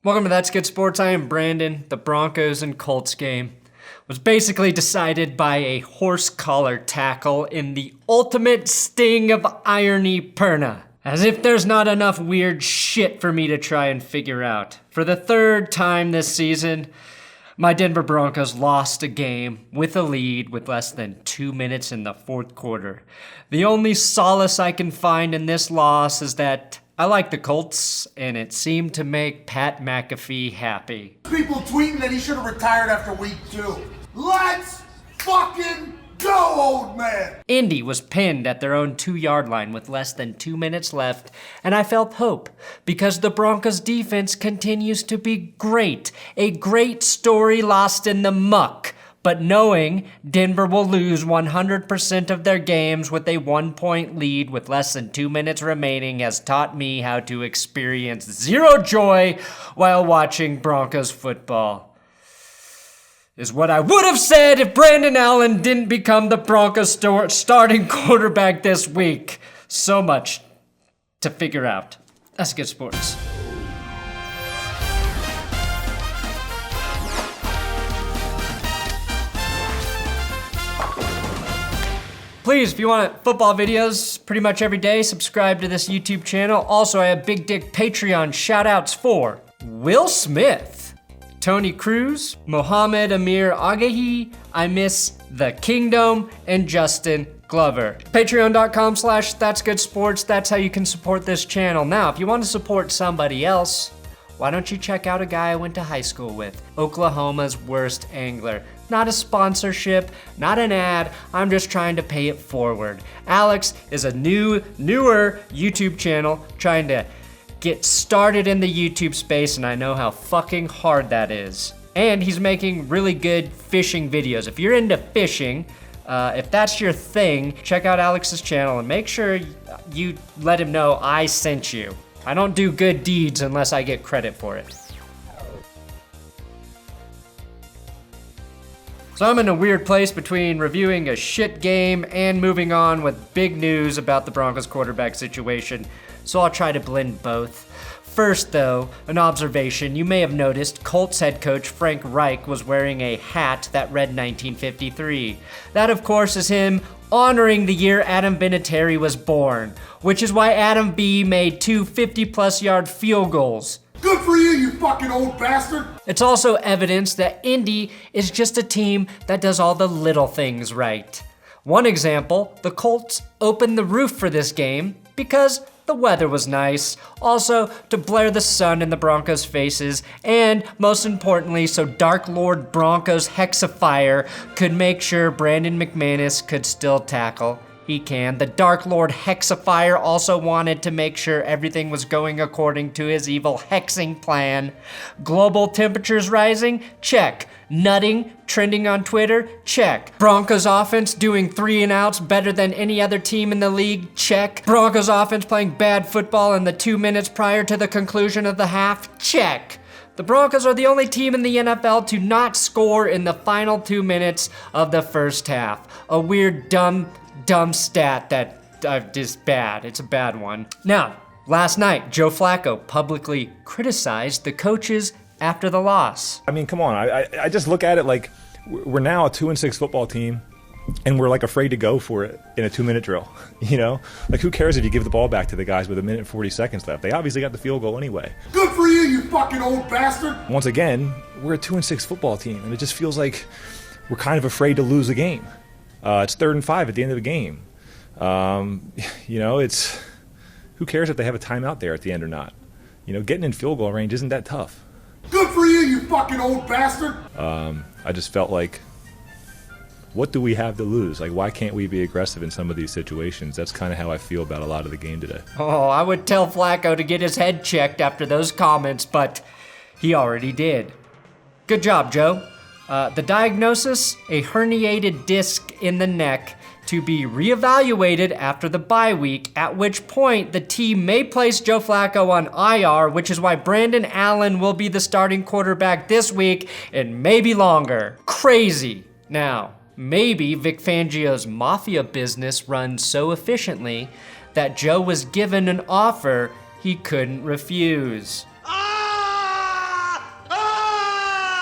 Welcome to That's Good Sports. I am Brandon. The Broncos and Colts game was basically decided by a horse collar tackle in the ultimate sting of irony perna. As if there's not enough weird shit for me to try and figure out. For the third time this season, my Denver Broncos lost a game with a lead with less than 2 minutes in the fourth quarter. The only solace I can find in this loss is that I like the Colts, and it seemed to make Pat McAfee happy. People tweeting that he should have retired after week 2. Let's fucking go, old man! Indy was pinned at their own 2-yard line with less than 2 minutes left, and I felt hope because the Broncos defense continues to be great. A great story lost in the muck. But knowing Denver will lose 100% of their games with a 1-point lead with less than 2 minutes remaining has taught me how to experience zero joy while watching Broncos football. Is what I would have said if Brandon Allen didn't become the Broncos starting quarterback this week. So much to figure out. That's good sports. Please, if you want football videos pretty much every day, subscribe to this YouTube channel. Also, I have Big Dick Patreon shoutouts for Will Smith, Tony Cruz, Mohamed Amir Agahi, I Miss the Kingdom, and Justin Glover. Patreon.com/ThatsGoodSports. That's how you can support this channel. Now, if you want to support somebody else, why don't you check out a guy I went to high school with, Oklahoma's worst angler. Not a sponsorship, not an ad, I'm just trying to pay it forward. Alex is a newer YouTube channel trying to get started in the YouTube space, and I know how fucking hard that is. And he's making really good fishing videos. If you're into fishing, if that's your thing, check out Alex's channel and make sure you let him know I sent you. I don't do good deeds unless I get credit for it. So I'm in a weird place between reviewing a shit game and moving on with big news about the Broncos quarterback situation, so I'll try to blend both. First though, an observation. You may have noticed Colts head coach Frank Reich was wearing a hat that read 1953. That of course is him honoring the year Adam Vinatieri was born, which is why Adam B made 2 50-plus yard field goals. Good for you, you fucking old bastard! It's also evidence that Indy is just a team that does all the little things right. One example, the Colts opened the roof for this game because the weather was nice, also to blare the sun in the Broncos' faces, and most importantly, so Dark Lord Broncos Hexafire could make sure Brandon McManus could still tackle. He can. The Dark Lord Hexafire also wanted to make sure everything was going according to his evil hexing plan. Global temperatures rising? Check. Nutting? Trending on Twitter? Check. Broncos offense doing 3-and-outs better than any other team in the league? Check. Broncos offense playing bad football in the 2 minutes prior to the conclusion of the half? Check. The Broncos are the only team in the NFL to not score in the final 2 minutes of the first half. A weird, dumb stat that is bad. It's a bad one. Now, last night, Joe Flacco publicly criticized the coaches after the loss. I mean, come on. I just look at it like we're now a 2-6 football team, and we're like afraid to go for it in a 2-minute drill. You know, like who cares if you give the ball back to the guys with 1 minute and 40 seconds left? They obviously got the field goal anyway. Good for you, you fucking old bastard! Once again, we're a 2-6 football team, and it just feels like we're kind of afraid to lose a game. It's 3rd and 5 at the end of the game. You know, it's who cares if they have a timeout there at the end or not? You know, getting in field goal range isn't that tough. Good for you, you fucking old bastard! I just felt like, what do we have to lose? Like, why can't we be aggressive in some of these situations? That's kind of how I feel about a lot of the game today. Oh, I would tell Flacco to get his head checked after those comments, but he already did. Good job, Joe. The diagnosis, a herniated disc in the neck to be reevaluated after the bye week, at which point the team may place Joe Flacco on IR, which is why Brandon Allen will be the starting quarterback this week and maybe longer. Crazy. Now, maybe Vic Fangio's mafia business runs so efficiently that Joe was given an offer he couldn't refuse.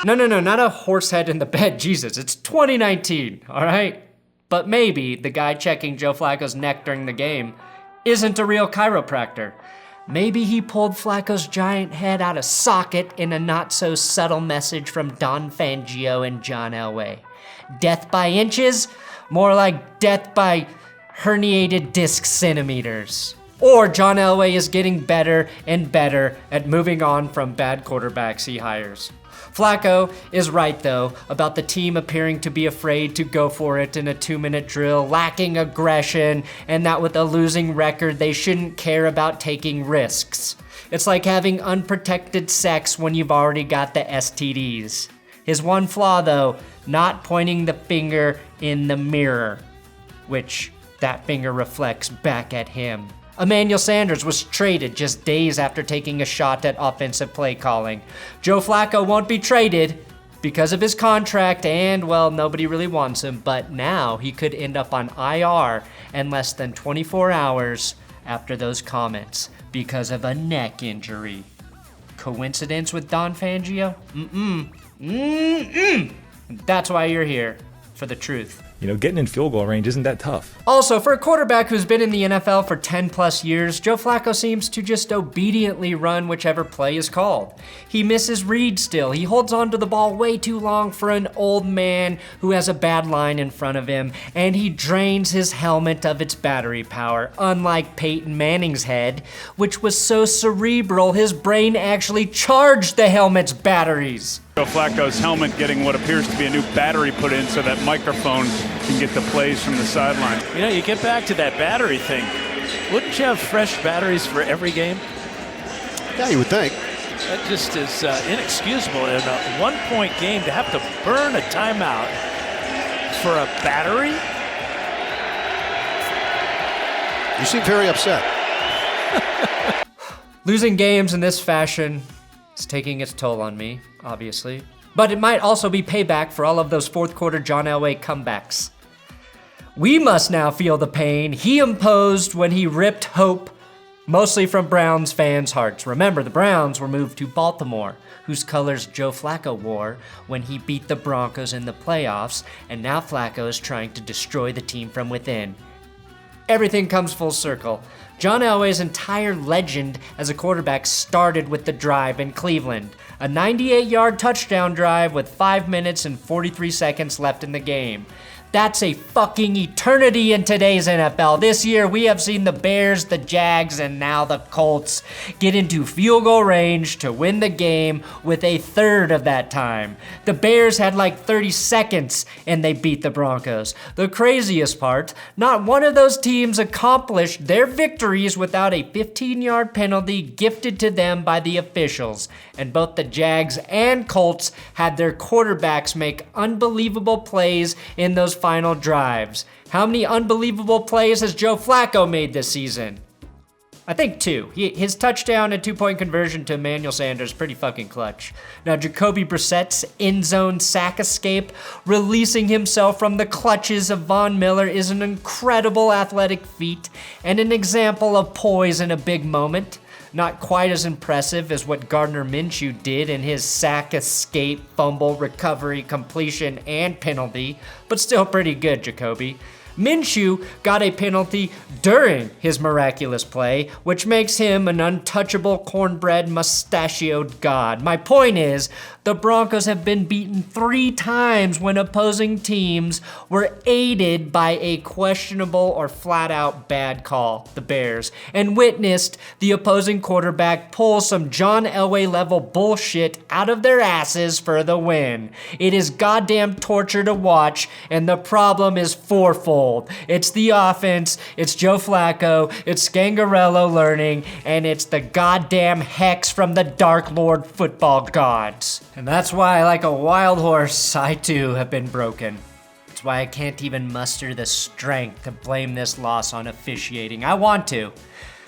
No, not a horse head in the bed, Jesus. It's 2019, all right? But maybe the guy checking Joe Flacco's neck during the game isn't a real chiropractor. Maybe he pulled Flacco's giant head out of socket in a not-so-subtle message from Don Fangio and John Elway. Death by inches? More like death by herniated disc centimeters. Or John Elway is getting better and better at moving on from bad quarterbacks he hires. Flacco is right, though, about the team appearing to be afraid to go for it in a 2-minute drill, lacking aggression, and that with a losing record, they shouldn't care about taking risks. It's like having unprotected sex when you've already got the STDs. His one flaw, though, not pointing the finger in the mirror, which that finger reflects back at him. Emmanuel Sanders was traded just days after taking a shot at offensive play calling. Joe Flacco won't be traded because of his contract and, well, nobody really wants him, but now he could end up on IR in less than 24 hours after those comments because of a neck injury. Coincidence with Don Fangio? That's why you're here, for the truth. You know, getting in field goal range isn't that tough. Also, for a quarterback who's been in the NFL for 10 plus years, Joe Flacco seems to just obediently run whichever play is called. He misses reads still. He holds onto the ball way too long for an old man who has a bad line in front of him, and he drains his helmet of its battery power, unlike Peyton Manning's head, which was so cerebral his brain actually charged the helmet's batteries. Joe Flacco's helmet getting what appears to be a new battery put in so that microphone can get the plays from the sideline. You know, you get back to that battery thing. Wouldn't you have fresh batteries for every game? Yeah, you would think. That just is inexcusable in a one-point game to have to burn a timeout for a battery. You seem very upset. Losing games in this fashion is taking its toll on me, obviously. But it might also be payback for all of those fourth quarter John Elway comebacks. We must now feel the pain he imposed when he ripped hope, mostly from Browns fans' hearts. Remember, the Browns were moved to Baltimore, whose colors Joe Flacco wore when he beat the Broncos in the playoffs, and now Flacco is trying to destroy the team from within. Everything comes full circle. John Elway's entire legend as a quarterback started with the drive in Cleveland, a 98-yard touchdown drive with 5 minutes and 43 seconds left in the game. That's a fucking eternity in today's NFL. This year, we have seen the Bears, the Jags, and now the Colts get into field goal range to win the game with a third of that time. The Bears had like 30 seconds and they beat the Broncos. The craziest part, not one of those teams accomplished their victories without a 15-yard penalty gifted to them by the officials. And both the Jags and Colts had their quarterbacks make unbelievable plays in those final drives. How many unbelievable plays has Joe Flacco made this season? I think 2. His touchdown and 2-point conversion to Emmanuel Sanders, pretty fucking clutch. Now, Jacboy Brissett's end zone sack escape, releasing himself from the clutches of Von Miller, is an incredible athletic feat and an example of poise in a big moment. Not quite as impressive as what Gardner Minshew did in his sack, escape, fumble, recovery, completion, and penalty, but still pretty good, Jacboy. Minshew got a penalty during his miraculous play, which makes him an untouchable cornbread mustachioed god. My point is, the Broncos have been beaten 3 times when opposing teams were aided by a questionable or flat-out bad call, the Bears, and witnessed the opposing quarterback pull some John Elway-level bullshit out of their asses for the win. It is goddamn torture to watch, and the problem is fourfold. It's the offense, it's Joe Flacco, it's Scangarello learning, and it's the goddamn hex from the Dark Lord football gods. And that's why, like a wild horse, I too have been broken. It's why I can't even muster the strength to blame this loss on officiating. I want to,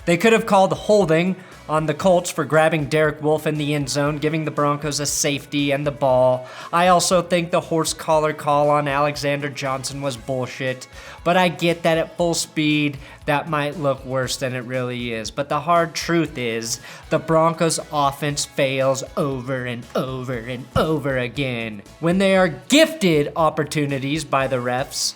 They could have called holding on the Colts for grabbing Derek Wolfe in the end zone, giving the Broncos a safety and the ball. I also think the horse collar call on Alexander Johnson was bullshit, but I get that at full speed, that might look worse than it really is. But the hard truth is, the Broncos offense fails over and over and over again. When they are gifted opportunities by the refs,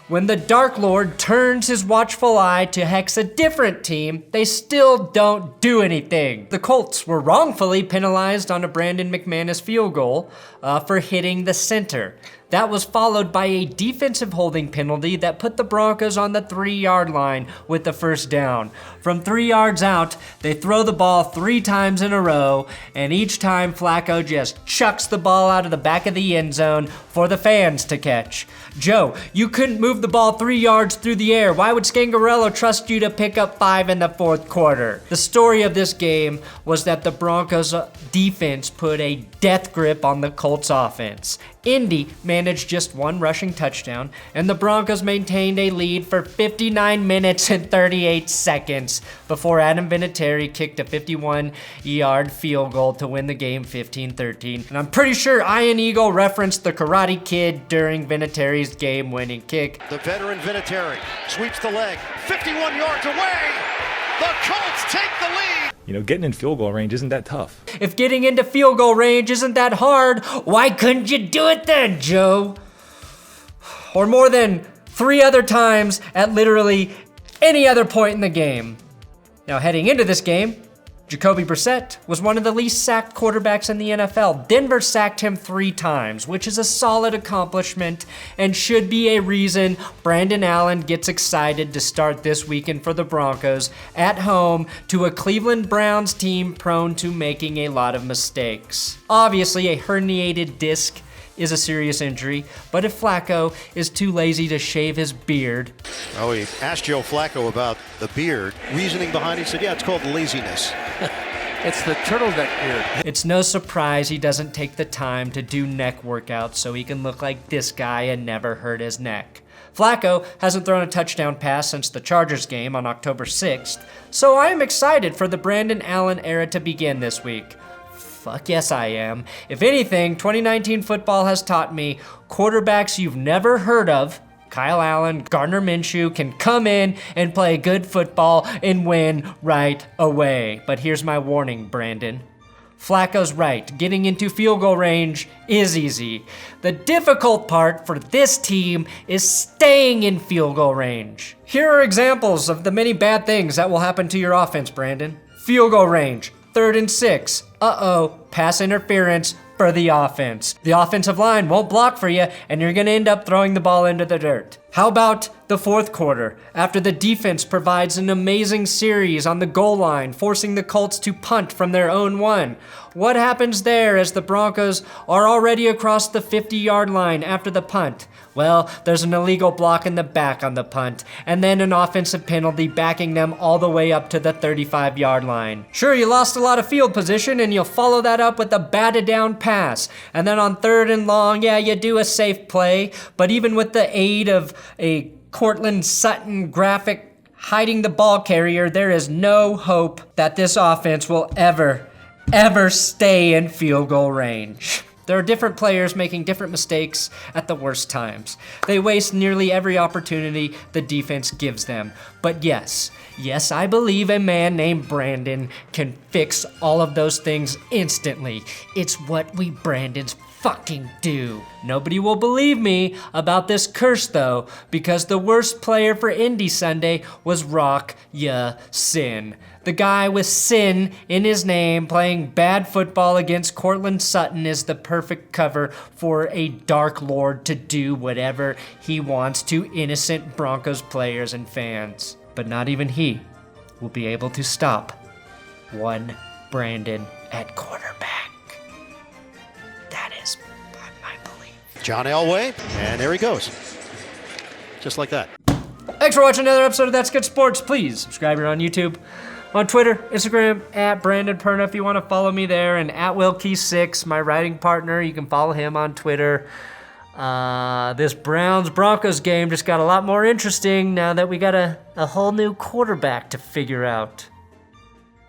when the Dark Lord turns his watchful eye to hex a different team, they still don't do anything. The Colts were wrongfully penalized on a Brandon McManus field goal for hitting the center. That was followed by a defensive holding penalty that put the Broncos on the 3-yard line with the first down. From 3 yards out, they throw the ball 3 times in a row, and each time Flacco just chucks the ball out of the back of the end zone for the fans to catch. Joe, you couldn't move the ball 3 yards through the air. Why would Scangarello trust you to pick up 5 in the fourth quarter? The story of this game was that the Broncos defense put a death grip on the Colts offense. Indy managed just 1 rushing touchdown, and the Broncos maintained a lead for 59 minutes and 38 seconds before Adam Vinatieri kicked a 51-yard field goal to win the game 15-13. And I'm pretty sure Ian Eagle referenced the Karate Kid during Vinatieri's game-winning kick. The veteran Vinatieri sweeps the leg, 51 yards away. The Colts take the lead. You know, getting in field goal range isn't that tough. If getting into field goal range isn't that hard, why couldn't you do it then, Joe? Or more than 3 other times at literally any other point in the game. Now, heading into this game, Jacboy Brissett was one of the least sacked quarterbacks in the NFL. Denver sacked him 3 times, which is a solid accomplishment and should be a reason Brandon Allen gets excited to start this weekend for the Broncos at home to a Cleveland Browns team prone to making a lot of mistakes. Obviously, a herniated disc is a serious injury, but if Flacco is too lazy to shave his beard... Oh, he asked Joe Flacco about the beard. Reasoning behind it, he said, yeah, it's called laziness. It's the turtleneck beard. It's no surprise he doesn't take the time to do neck workouts so he can look like this guy and never hurt his neck. Flacco hasn't thrown a touchdown pass since the Chargers game on October 6th, so I am excited for the Brandon Allen era to begin this week. Fuck yes, I am. If anything, 2019 football has taught me quarterbacks you've never heard of, Kyle Allen, Gardner Minshew, can come in and play good football and win right away. But here's my warning, Brandon. Flacco's right. Getting into field goal range is easy. The difficult part for this team is staying in field goal range. Here are examples of the many bad things that will happen to your offense, Brandon. Field goal range. 3rd and 6. Pass interference for the offense. The offensive line won't block for you, and you're going to end up throwing the ball into the dirt. How about the fourth quarter, after the defense provides an amazing series on the goal line, forcing the Colts to punt from their own 1? What happens there as the Broncos are already across the 50-yard line after the punt? Well, there's an illegal block in the back on the punt, and then an offensive penalty backing them all the way up to the 35-yard line. Sure, you lost a lot of field position, and you'll follow that up with a batted down pass. And then on 3rd and long, yeah, you do a safe play, but even with the aid of a Cortland Sutton graphic hiding the ball carrier, there is no hope that this offense will ever stay in field goal range. There are different players making different mistakes at the worst times. They waste nearly every opportunity the defense gives them. But yes, I believe a man named Brandon can fix all of those things instantly. It's what we Brandons fucking do. Nobody will believe me about this curse though, because the worst player for Indy Sunday was Rock Ya Sin. The guy with sin in his name playing bad football against Cortland Sutton is the perfect cover for a Dark Lord to do whatever he wants to innocent Broncos players and fans. But not even he will be able to stop one Brandon at quarterback. That is my belief. John Elway, and there he goes. Just like that. Thanks for watching another episode of That's Good Sports. Please subscribe here on YouTube. On Twitter, Instagram, at Brandon Perna if you want to follow me there, and at WillKey6, my writing partner. You can follow him on Twitter. This Browns-Broncos game just got a lot more interesting now that we got a whole new quarterback to figure out.